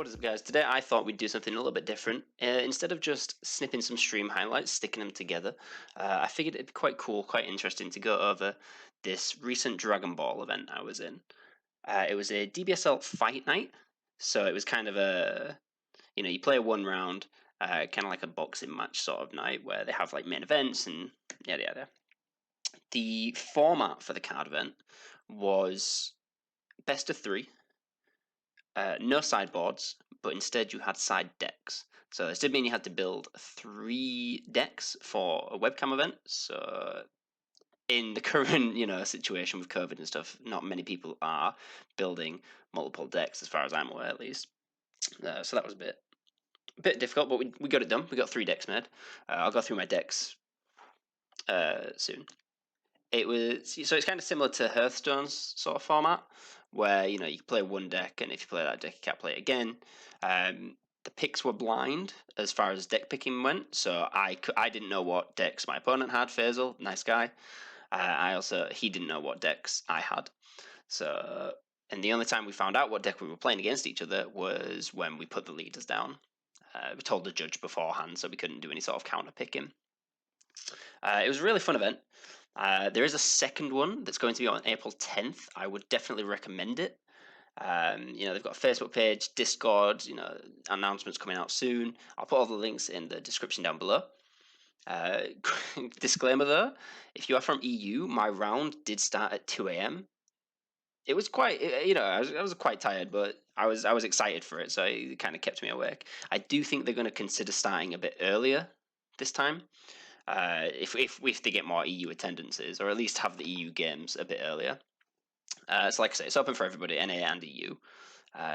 What is up, guys? Today I thought we'd do something a little bit different. Instead of just snipping some stream highlights, sticking them together, I figured it'd be quite cool, quite interesting to go over this recent Dragon Ball event I was in. It was a DBSL fight night, so it was kind of a, you play a one round, kind of like a boxing match sort of night where they have like main events and yada yada. The format for the card event was best of three. No sideboards, but instead you had side decks. So this did mean you had to build 3 decks for a webcam event. So in the current, situation with COVID and stuff, not many people are building multiple decks, as far as I'm aware, at least. So that was a bit difficult, but we got it done. We got 3 decks made. I'll go through my decks soon. It's kind of similar to Hearthstone's sort of format, where you can play one deck, and if you play that deck, you can't play it again. The picks were blind as far as deck picking went, so I didn't know what decks my opponent had. Faisal, nice guy. He didn't know what decks I had. So, and the only time we found out what deck we were playing against each other was when we put the leaders down. We told the judge beforehand, so we couldn't do any sort of counter picking. It was a really fun event. There is a second one that's going to be on April 10th. I would definitely recommend it. They've got a Facebook page, Discord, announcements coming out soon. I'll put all the links in the description down below. Disclaimer though, if you are from EU, my round did start at 2 a.m. It was quite, I was quite tired, but I was excited for it, so it kind of kept me awake. I do think they're going to consider starting a bit earlier this time. If they get more EU attendances, or at least have the EU games a bit earlier. So like I say, it's open for everybody, NA and EU.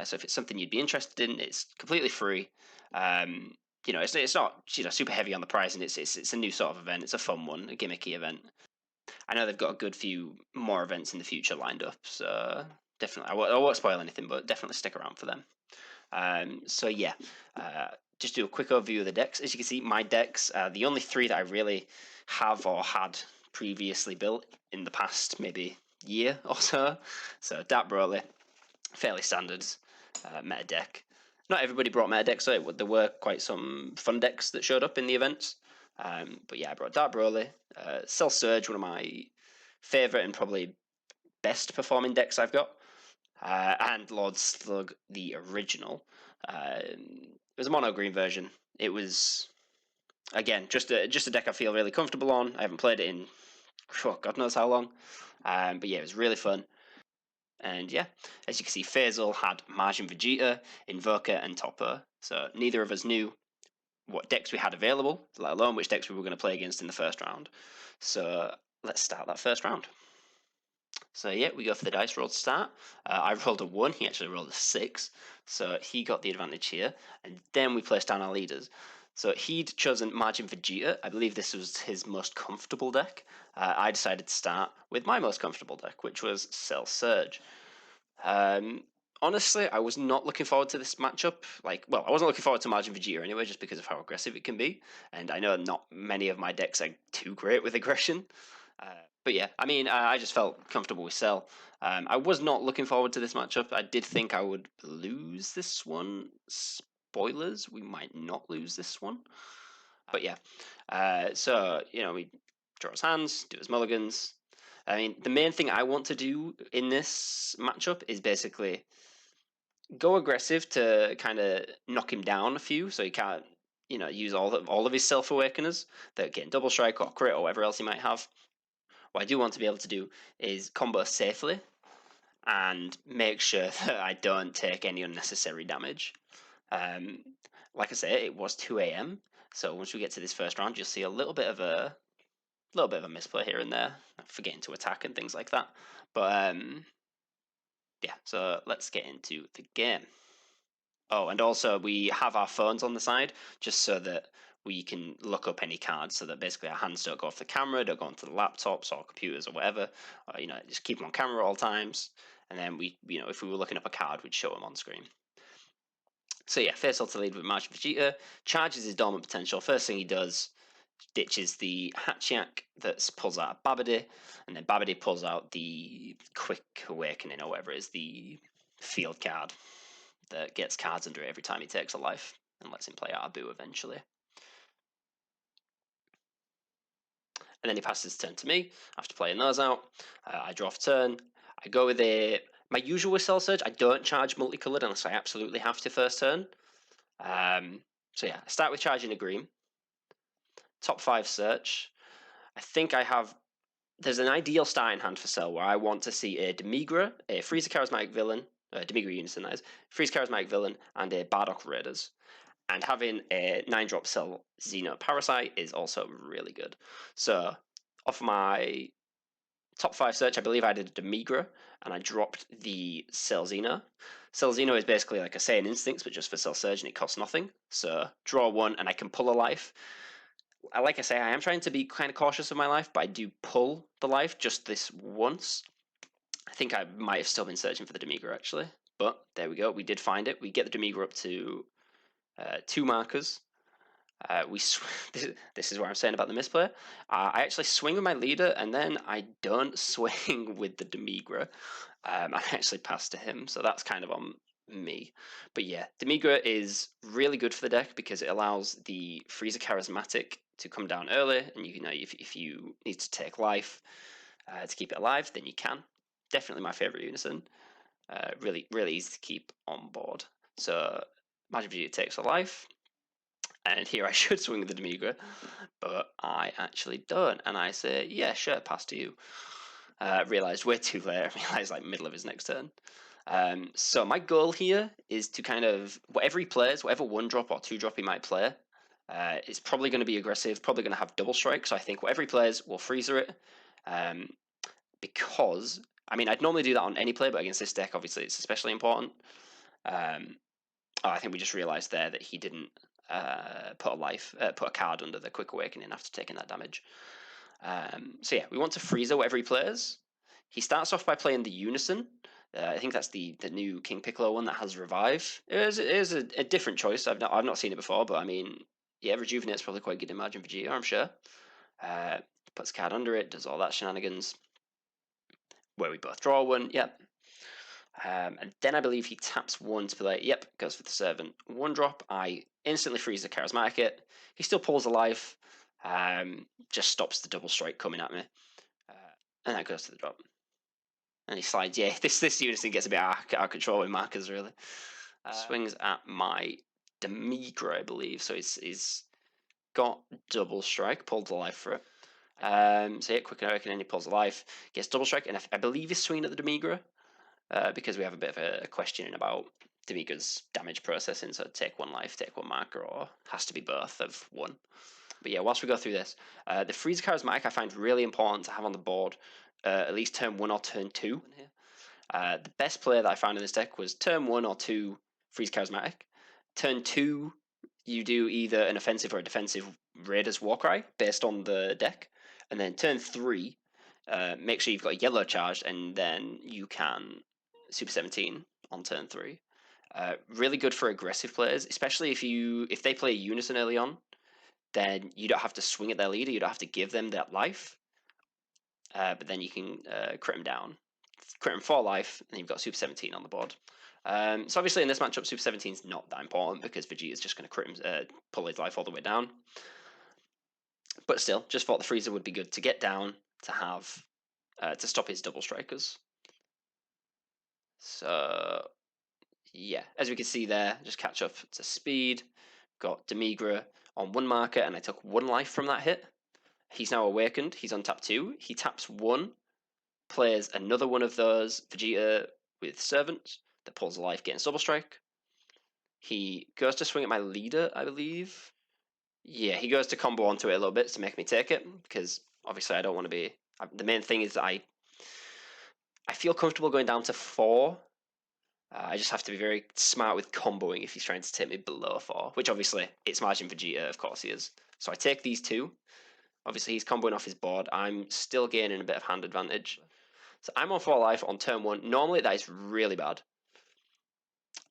So if it's something you'd be interested in, it's completely free. It's not super heavy on the price, and it's a new sort of event. It's a fun one, a gimmicky event. I know they've got a good few more events in the future lined up, so definitely I won't spoil anything, but definitely stick around for them. Just do a quick overview of the decks. As you can see, my decks are the only 3 that I really have or had previously built in the past maybe year or so. So Dark Broly, fairly standard meta deck. Not everybody brought meta decks, so there were quite some fun decks that showed up in the events. But yeah, I brought Dark Broly, Cell Surge, one of my favourite and probably best performing decks I've got, and Lord Slug, the original. It was a mono green version. It was, again, just a deck I feel really comfortable on. I haven't played it in God knows how long, but yeah, it was really fun. And yeah, as you can see, Faisal had Majin, Vegeta, Invoker, and Topper. So neither of us knew what decks we had available, let alone which decks we were going to play against in the first round. So let's start that first round. So yeah, we go for the dice roll to start. I rolled a 1, he actually rolled a 6, so he got the advantage here. And then we placed down our leaders. So he'd chosen Majin Vegeta. I believe this was his most comfortable deck. I decided to start with my most comfortable deck, which was Cell Surge. Honestly, I was not looking forward to this matchup. I wasn't looking forward to Majin Vegeta anyway, just because of how aggressive it can be. And I know not many of my decks are too great with aggression. But yeah, I just felt comfortable with Cell. I was not looking forward to this matchup. I did think I would lose this one. Spoilers, we might not lose this one. But yeah, we draw his hands, do his mulligans. The main thing I want to do in this matchup is basically go aggressive to kind of knock him down a few, so he can't, use all of his self-awakeners that get double strike or crit or whatever else he might have. What I do want to be able to do is combo safely and make sure that I don't take any unnecessary damage. Like I say, it was 2 a.m. So once we get to this first round, you'll see a little bit of a misplay here and there, forgetting to attack and things like that. But yeah, so let's get into the game. Oh, and also we have our phones on the side just so that we can look up any cards, so that basically our hands don't go off the camera, don't go onto the laptops or computers or whatever. Just keep them on camera at all times. And then if we were looking up a card, we'd show them on screen. So yeah, Faisal to lead with Majin Vegeta, charges his dormant potential. First thing he does, ditches the Hatchiyak that pulls out a Babidi, and then Babidi pulls out the Quick Awakening or whatever it is, the field card. that gets cards under it every time he takes a life and lets him play out a Boo eventually. And then he passes his turn to me. After playing those out, I draw for turn. I go with my usual Cell Surge. I don't charge multicolored unless I absolutely have to first turn. So yeah, I start with charging a green. Top 5 search. I think I have. There's an ideal starting hand for Cell where I want to see a Demigra, a Freezer Charismatic Villain, Demigra Unison, that is, Freezer Charismatic Villain, and a Bardock Raiders. And having a 9-drop Cell Xeno Parasite is also really good. So, off my top 5 search, I believe I did a Demigra, and I dropped the Cell Xeno. Cell Xeno is basically like a Saiyan Instincts, but just for Cell Surge, and it costs nothing. So, draw 1, and I can pull a life. Like I say, I am trying to be kind of cautious of my life, but I do pull the life just this once. I think I might have still been searching for the Demigra, actually. But there we go. We did find it. We get the Demigra up to 2 markers. This is what I'm saying about the misplay. I actually swing with my leader, and then I don't swing with the Demigra. I actually pass to him, so that's kind of on me. But yeah, Demigra is really good for the deck because it allows the Freezer Charismatic to come down early, and you know if you need to take life to keep it alive, then you can. Definitely my favorite unison. Really easy to keep on board. So Majin Vegeta takes a life. And here I should swing with the Demigra, but I actually don't. And I say, yeah, sure, pass to you. Realised way too late. I realised like middle of his next turn. So my goal here is to kind of, whatever he plays, whatever 1-drop or 2-drop he might play, it's probably going to be aggressive, probably going to have double strike. So I think whatever he plays, we'll freezer it. Because, I mean, I'd normally do that on any play, but against this deck, obviously, it's especially important. I think we just realised there that he didn't put a card under the Quick Awakening after taking that damage. So yeah, we want to freezer whatever he plays. He starts off by playing the Unison. I think that's the new King Piccolo one that has Revive. It is a different choice. I've not seen it before, but I mean, yeah, Rejuvenate's probably quite good in Majin Vegeta, I'm sure. Puts a card under it, does all that shenanigans. Where we both draw one, yep. And then I believe he taps 1 to be like, yep, goes for the Servant. 1-drop, I instantly freeze the Charismatic it. He still pulls a life, just stops the double strike coming at me. And that goes to the drop. And he slides, yeah, this unison gets a bit out of control with markers, really. Swings at my Demigra, I believe, so he's got double strike, pulled the life for it. So yeah, Quick Awakening, and he pulls a life, gets double strike, and I believe he's swinging at the Demigra. Because we have a bit of a questioning about Demigra's damage processing, so take 1 life, take 1 marker, or has to be both of 1. But yeah, whilst we go through this, the Freezer Charismatic I find really important to have on the board at least turn 1 or turn 2. The best play that I found in this deck was turn 1 or 2 Freezer Charismatic. Turn 2, you do either an offensive or a defensive Raiders Warcry based on the deck. And then turn 3, make sure you've got a yellow charged, and then you can Super 17 on turn 3. Really good for aggressive players, especially if they play a Unison early on, then you don't have to swing at their leader, you don't have to give them that life, but then you can crit them down. Crit them for life, and you've got Super 17 on the board. So obviously in this matchup, Super 17 is not that important because Vegeta's just going to crit him, pull his life all the way down. But still, just thought the freezer would be good to get down to have to stop his double strikers. So yeah, as we can see there, just catch up to speed. Got Demigra on 1 marker, and I took 1 life from that hit. He's now awakened. He's on tap 2. He taps 1, plays another one of those Vegeta with Servants that pulls a life, getting double strike. He goes to swing at my leader, I believe. Yeah, he goes to combo onto it a little bit to make me take it, because obviously I don't want to be... The main thing is I feel comfortable going down to 4. I just have to be very smart with comboing if he's trying to take me below 4, which obviously it's Majin Vegeta, of course he is. So I take these 2. Obviously he's comboing off his board. I'm still gaining a bit of hand advantage. So I'm on 4 life on turn 1. Normally that is really bad.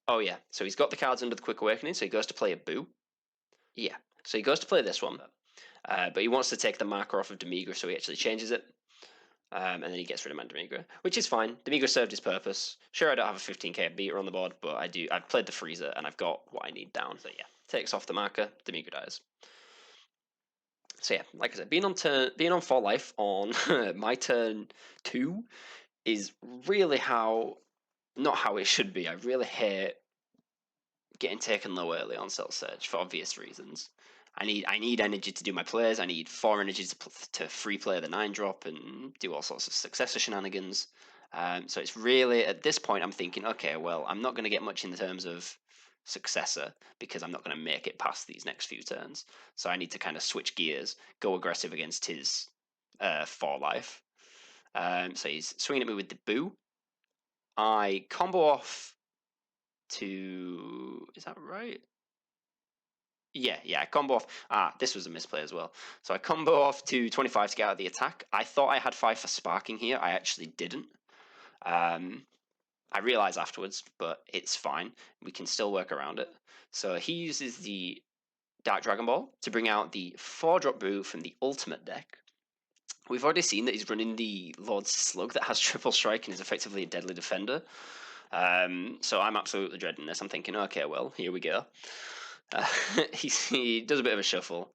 Oh yeah, so he's got the cards under the Quick Awakening, so he goes to play a Boo. Yeah, so he goes to play this one. But he wants to take the marker off of Demigra, so he actually changes it. And then he gets rid of my Demigra, which is fine. Demigra served his purpose. Sure, I don't have a 15k beater on the board, but I do. I've played the freezer and I've got what I need down. So yeah, takes off the marker. Demigra dies. So yeah, like I said, being on 4 life on my turn 2 is really not how it should be. I really hate getting taken low early on Cell Surge for obvious reasons. I need energy to do my plays. I need 4 energy to free play the 9-drop and do all sorts of successor shenanigans. So it's really, at this point, I'm thinking, okay, well, I'm not going to get much in terms of successor because I'm not going to make it past these next few turns. So I need to kind of switch gears, go aggressive against his 4 life. So he's swinging at me with the Boo. I combo off to... Is that right? Yeah, I combo off. This was a misplay as well. So I combo off to 25 to get out of the attack. I thought I had 5 for sparking here. I actually didn't. I realized afterwards, but it's fine. We can still work around it. So he uses the Dark Dragon Ball to bring out the 4-drop Boo from the Ultimate deck. We've already seen that he's running the Lord's Slug that has triple strike and is effectively a deadly defender. So I'm absolutely dreading this. I'm thinking, okay, well, here we go. He does a bit of a shuffle.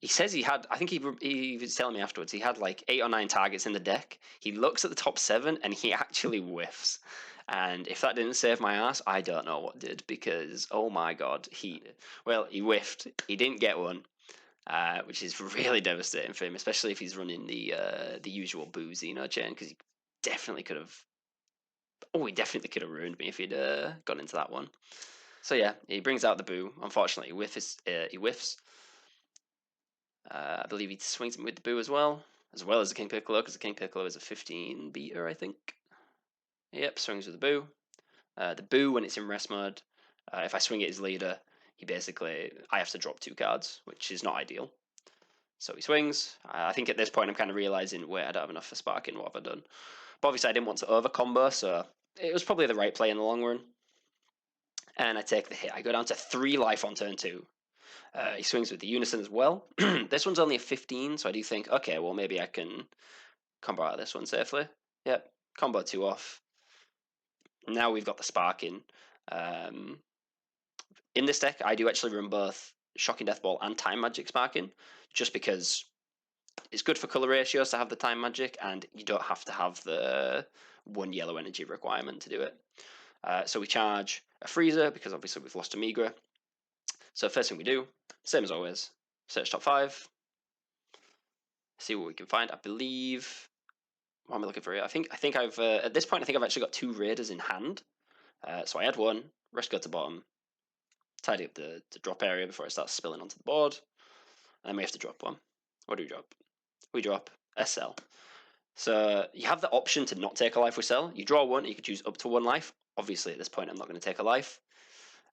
He says he had, I think he was telling me afterwards, he had like 8 or 9 targets in the deck. He looks at the top 7 and he actually whiffs. And if that didn't save my ass, I don't know what did, because oh my god, he whiffed. He didn't get one, which is really devastating for him, especially if he's running the usual Boo Xeno chain, because he definitely could have. Oh, he definitely could have ruined me if he'd gone into that one. So yeah, he brings out the Boo. Unfortunately, he whiffs. I believe he swings him with the Boo as well as the King Piccolo, because the King Piccolo is a 15 beater, I think. Yep, swings with the Boo. The Boo, when it's in rest mode, if I swing at his leader, I have to drop 2 cards, which is not ideal. So he swings. I think at this point I'm kind of realizing, wait, I don't have enough for sparking. What have I done? But obviously I didn't want to over combo, so it was probably the right play in the long run. And I take the hit. I go down to 3 life on turn 2. He swings with the Unison as well. This one's only a 15, so I do think, okay, well, maybe I can combo out of this one safely. Yep, combo 2 off. Now we've got the sparking. In this deck, I do actually run both Shocking Death Ball and Time Magic sparking, just because it's good for color ratios to have the Time Magic, and you don't have to have the 1 yellow energy requirement to do it. So we charge a freezer, because obviously we've lost a Migra. So first thing we do, same as always, search top 5, see what we can find. I believe, what am I looking for here? I think I've, at this point, I think I've actually got 2 Raiders in hand. So I add 1, rest go to bottom, tidy up the drop area before it starts spilling onto the board, and then we have to drop 1. What do we drop? We drop a Cell. So you have the option to not take a life with Cell. You draw 1, you can choose up to 1 life. Obviously, at this point, I'm not going to take a life.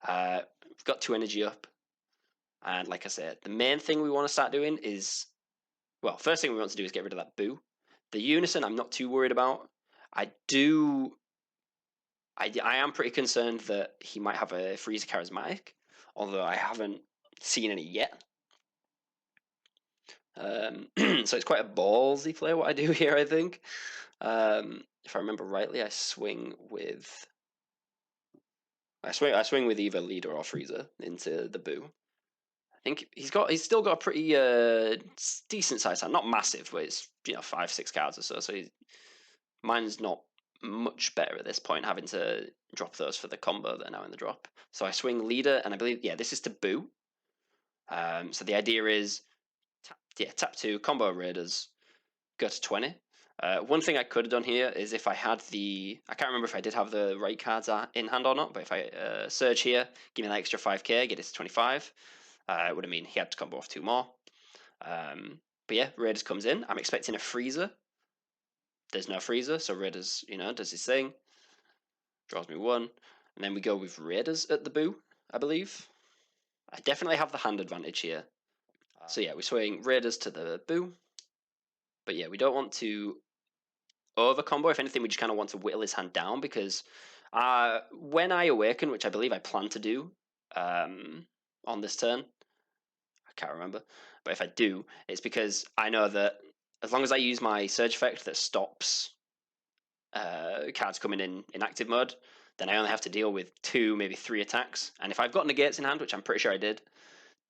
We've got 2 energy up. And like I said, the main thing we want to start doing is, well, first thing we want to do is get rid of that Boo. The Unison, I'm not too worried about. I am pretty concerned that he might have a Freezer Charismatic, although I haven't seen any yet. So it's quite a ballsy play what I do here, I think. If I remember rightly, I swing with either Leader or Freezer into the Boo. I think he's still got a pretty decent size hand, not massive, but it's 5-6 cards or so. So mine's not much better at this point, having to drop those for the combo that are now in the drop. So I swing Leader, and I believe this is to Boo. So the idea is tap 2, combo Raiders, go to 20. One thing I could have done here is if I had I can't remember if I did have the right cards in hand or not, but if I surge here, give me that extra 5k, get it to 25. It would have mean he had to combo off 2 more. But yeah, Raiders comes in. I'm expecting a freezer. There's no freezer, so Raiders, does his thing. Draws me 1. And then we go with Raiders at the Boo, I believe. I definitely have the hand advantage here. So yeah, we swing Raiders to the Boo. But yeah, we don't want to over combo. If anything, we just kind of want to whittle his hand down, because when I awaken, which I believe I plan to do on this turn, I can't remember, but if I do, it's because I know that as long as I use my Surge effect that stops cards coming in active mode, then I only have to deal with 2, maybe 3 attacks. And if I've got negates in hand, which I'm pretty sure I did,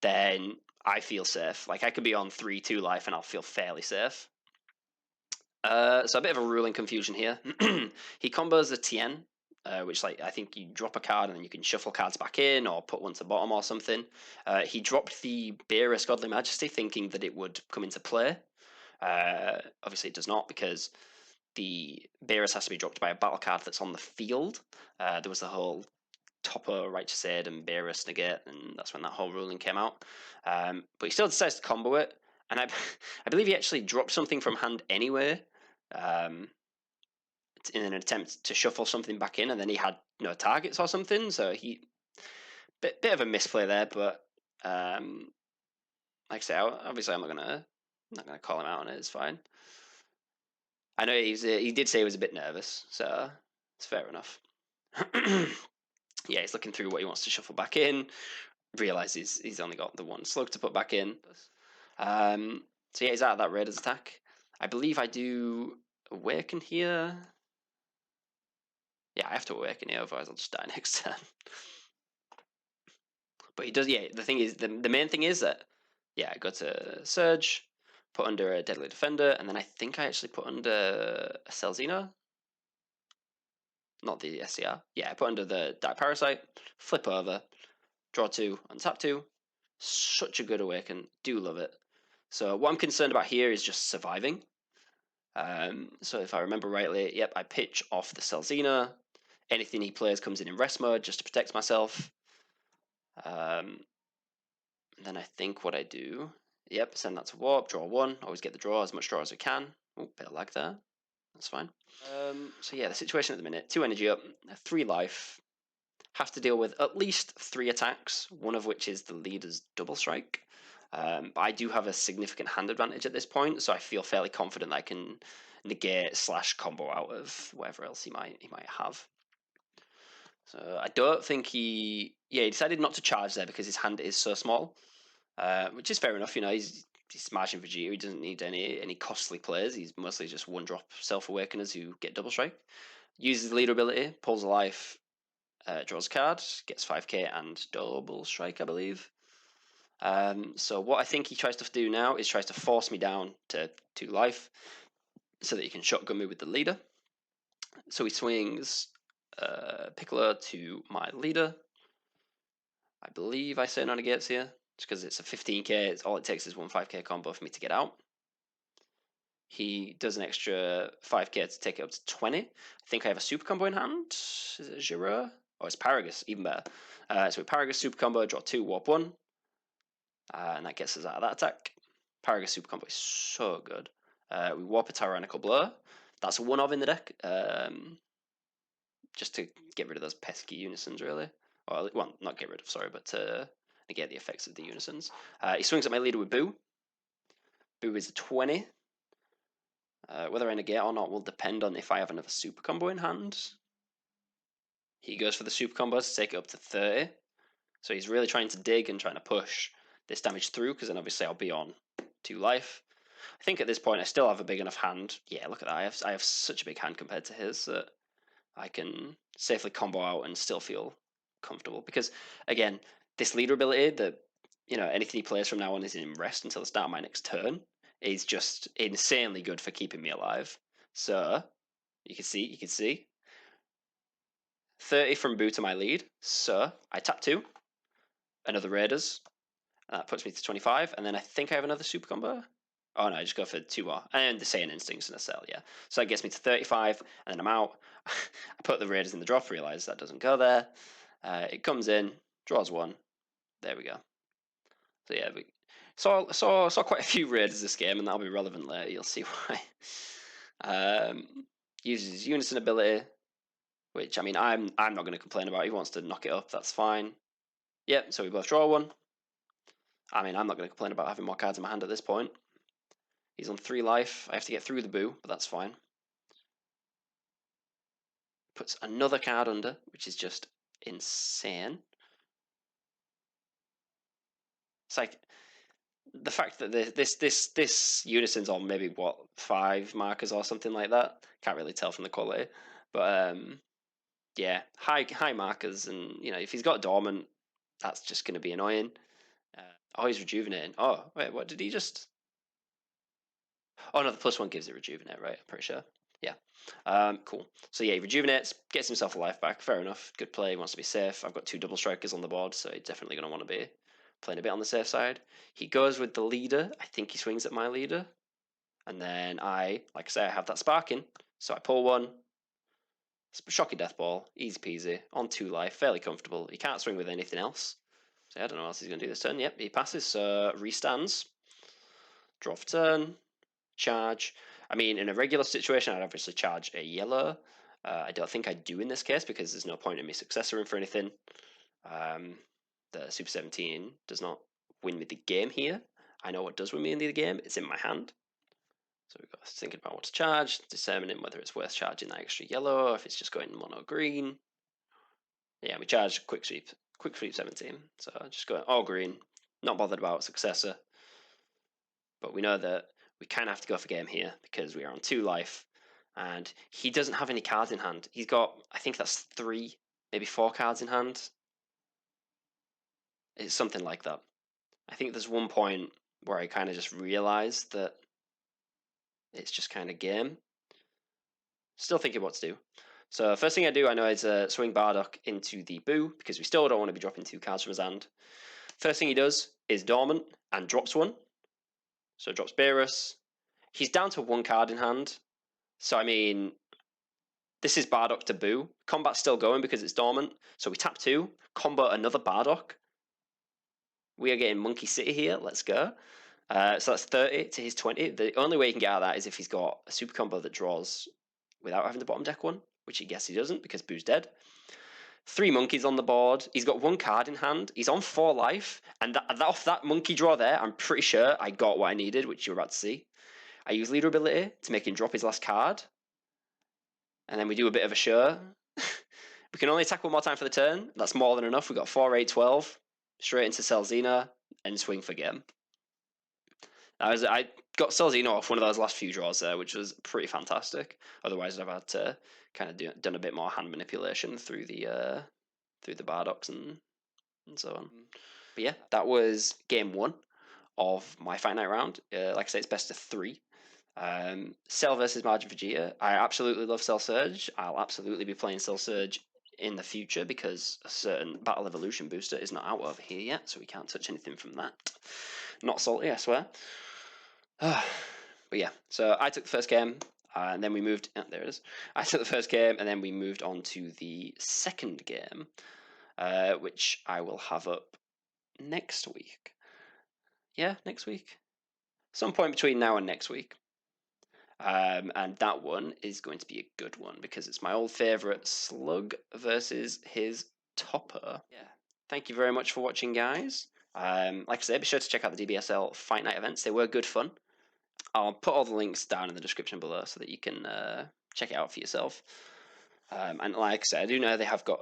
then I feel safe. Like I could be on 3-2 life and I'll feel fairly safe. So a bit of a ruling confusion here. He combos a Tien, which like I think you drop a card and then you can shuffle cards back in or put one to bottom or something. He dropped the Beerus Godly Majesty thinking that it would come into play. Obviously it does not, because the Beerus has to be dropped by a battle card that's on the field. There was the whole Topper, Righteous Aid, and Beerus negate, and that's when that whole ruling came out. But he still decides to combo it, and I believe he actually dropped something from hand anyway, in an attempt to shuffle something back in, and then he had no targets or something. So he bit of a misplay there, but like I say, obviously I'm not gonna call him out on it. It's fine. I know he did say he was a bit nervous, so it's fair enough. Yeah, he's looking through what he wants to shuffle back in. Realizes he's only got the one slug to put back in. So yeah, he's out of that Raiders attack. I believe I do Awaken here. Yeah, I have to Awaken here, otherwise I'll just die next turn. But he does, yeah, the thing is, the main thing is that, yeah, I go to Surge, put under a Deadly Defender, and then I think I actually put under a Celzina. Not the SCR. Yeah, I put under the Die Parasite, flip over, draw 2, untap 2. Such a good Awaken. Do love it. So what I'm concerned about here is just surviving. So if I remember rightly, yep, I pitch off the Celzina. Anything he plays comes in rest mode just to protect myself. Then I think what I do, yep, send that to Warp, draw 1. Always get the draw, as much draw as we can. Oh, bit of lag there. That's fine. So yeah, the situation at the minute, 2 energy up, 3 life. Have to deal with at least 3 attacks, one of which is the leader's double strike. But I do have a significant hand advantage at this point, so I feel fairly confident that I can negate / combo out of whatever else he might have. So I don't think he decided not to charge there because his hand is so small, which is fair enough. You know, he's Majin Vegeta. He doesn't need any costly plays. He's mostly just 1-drop self awakeners who get double strike. Uses the leader ability, pulls a life, draws a card, gets 5k and double strike, I believe. So what I think he tries to do now is tries to force me down to 2 life so that he can shotgun me with the leader. So he swings Piccolo to my leader. I believe I say no negates here, just because it's a 15k. All it takes is 1 5k combo for me to get out. He does an extra 5k to take it up to 20. I think I have a super combo in hand. Is it Giro? Oh, it's Paragus, even better. So with Paragus super combo, draw 2, warp 1. And that gets us out of that attack. Paragus super combo is so good. We warp a Tyrannical Blow. That's one of in the deck. Just to get rid of those pesky unisons, really. Or, well, not get rid of, sorry, but to negate the effects of the unisons. He swings at my leader with Boo. Boo is a 20. Whether I negate or not will depend on if I have another super combo in hand. He goes for the super combo to take it up to 30. So he's really trying to dig and trying to push this damage through, because then obviously I'll be on 2 life. I think at this point I still have a big enough hand. Yeah, look at that. I have such a big hand compared to his that I can safely combo out and still feel comfortable. Because again, this leader ability that, you know, anything he plays from now on is in rest until the start of my next turn is just insanely good for keeping me alive. So you can see 30 from Boo to my lead. So I tap 2, another Raiders, and that puts me to 25. And then I think I have another super combo. Oh no, I just go for 2 more. And the Saiyan Instincts in a cell, yeah. So that gets me to 35, and then I'm out. I put the Raiders in the drop, realize that doesn't go there. It comes in, draws 1. There we go. So yeah, we saw quite a few Raiders this game, and that'll be relevant later. You'll see why. Uses Unison ability, which, I mean, I'm not going to complain about. He wants to knock it up, that's fine. Yep, so we both draw 1. I mean, I'm not going to complain about having more cards in my hand at this point. He's on 3 life. I have to get through the Boo, but that's fine. Puts another card under, which is just insane. It's like, the fact that this unison's on maybe what 5 markers or something like that. Can't really tell from the quality, but yeah, high markers, and you know if he's got dormant, that's just going to be annoying. Oh, he's rejuvenating. Oh wait, what did he just? Oh no, the +1 gives it rejuvenate, right? I'm pretty sure. Yeah. Cool. So yeah, he rejuvenates, gets himself a life back. Fair enough. Good play. He wants to be safe. I've got 2 double strikers on the board, so he's definitely going to want to be playing a bit on the safe side. He goes with the leader. I think he swings at my leader. And then like I say, I have that sparking. So I pull one. Shocky death ball. Easy peasy. On 2 life. Fairly comfortable. He can't swing with anything else. So I don't know what else he's going to do this turn. Yep, he passes. So restands. Draw for turn. Charge. I mean, in a regular situation, I'd obviously charge a yellow. I don't think I do in this case because there's no point in me successoring for anything. The Super 17 does not win me the game here. I know what does win me in the game. It's in my hand. So we've got thinking about what to charge, determining whether it's worth charging that extra yellow or if it's just going mono green. Yeah, we charge quick sweep 17. So just going all green. Not bothered about successor. But we know that we kind of have to go for game here because we are on 2 life, and he doesn't have any cards in hand. He's got, I think that's 3, maybe 4 cards in hand. It's something like that. I think there's one point where I kind of just realized that it's just kind of game. Still thinking what to do. So first thing I do, I know, is swing Bardock into the Boo because we still don't want to be dropping 2 cards from his hand. First thing he does is Dormant and drops 1. So drops Beerus. He's down to 1 card in hand. So, I mean, this is Bardock to Boo. Combat's still going because it's dormant. So we tap 2, combo another Bardock. We are getting Monkey City here. Let's go. So that's 30 to his 20. The only way he can get out of that is if he's got a super combo that draws without having the bottom deck one, which he guess he doesn't because Boo's dead. 3 monkeys on the board. He's got 1 card in hand. He's on 4 life. And off that monkey draw there, I'm pretty sure I got what I needed, which you're about to see. I use leader ability to make him drop his last card. And then we do a bit of a show. We can only attack 1 more time for the turn. That's more than enough. We got 4, 8, 12. Straight into Selzina and swing for game. I got Selzina off one of those last few draws there, which was pretty fantastic. Otherwise, I've had to kind of done a bit more hand manipulation through the Bardocks and so on. But yeah, that was game 1 of my Fight Night round. Like I say, it's best of 3. Cell versus Majin Vegeta. I absolutely love Cell Surge. I'll absolutely be playing Cell Surge in the future because a certain Battle Evolution booster is not out over here yet, so we can't touch anything from that. Not salty, I swear. But yeah, so I took the first game, and then we moved. Oh, there it is. I took the first game, and then we moved on to the second game, which I will have up next week. Yeah, next week. Some point between now and next week. And that one is going to be a good one because it's my old favourite Slug versus his Topper. Yeah. Thank you very much for watching, guys. Like I said, be sure to check out the DBSL Fight Night events. They were good fun. I'll put all the links down in the description below so that you can check it out for yourself. And like I said, I do know they have got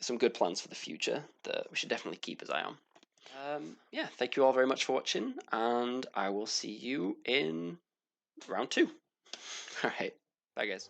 some good plans for the future that we should definitely keep an eye on. Yeah, thank you all very much for watching, and I will see you in round 2. All right, bye guys.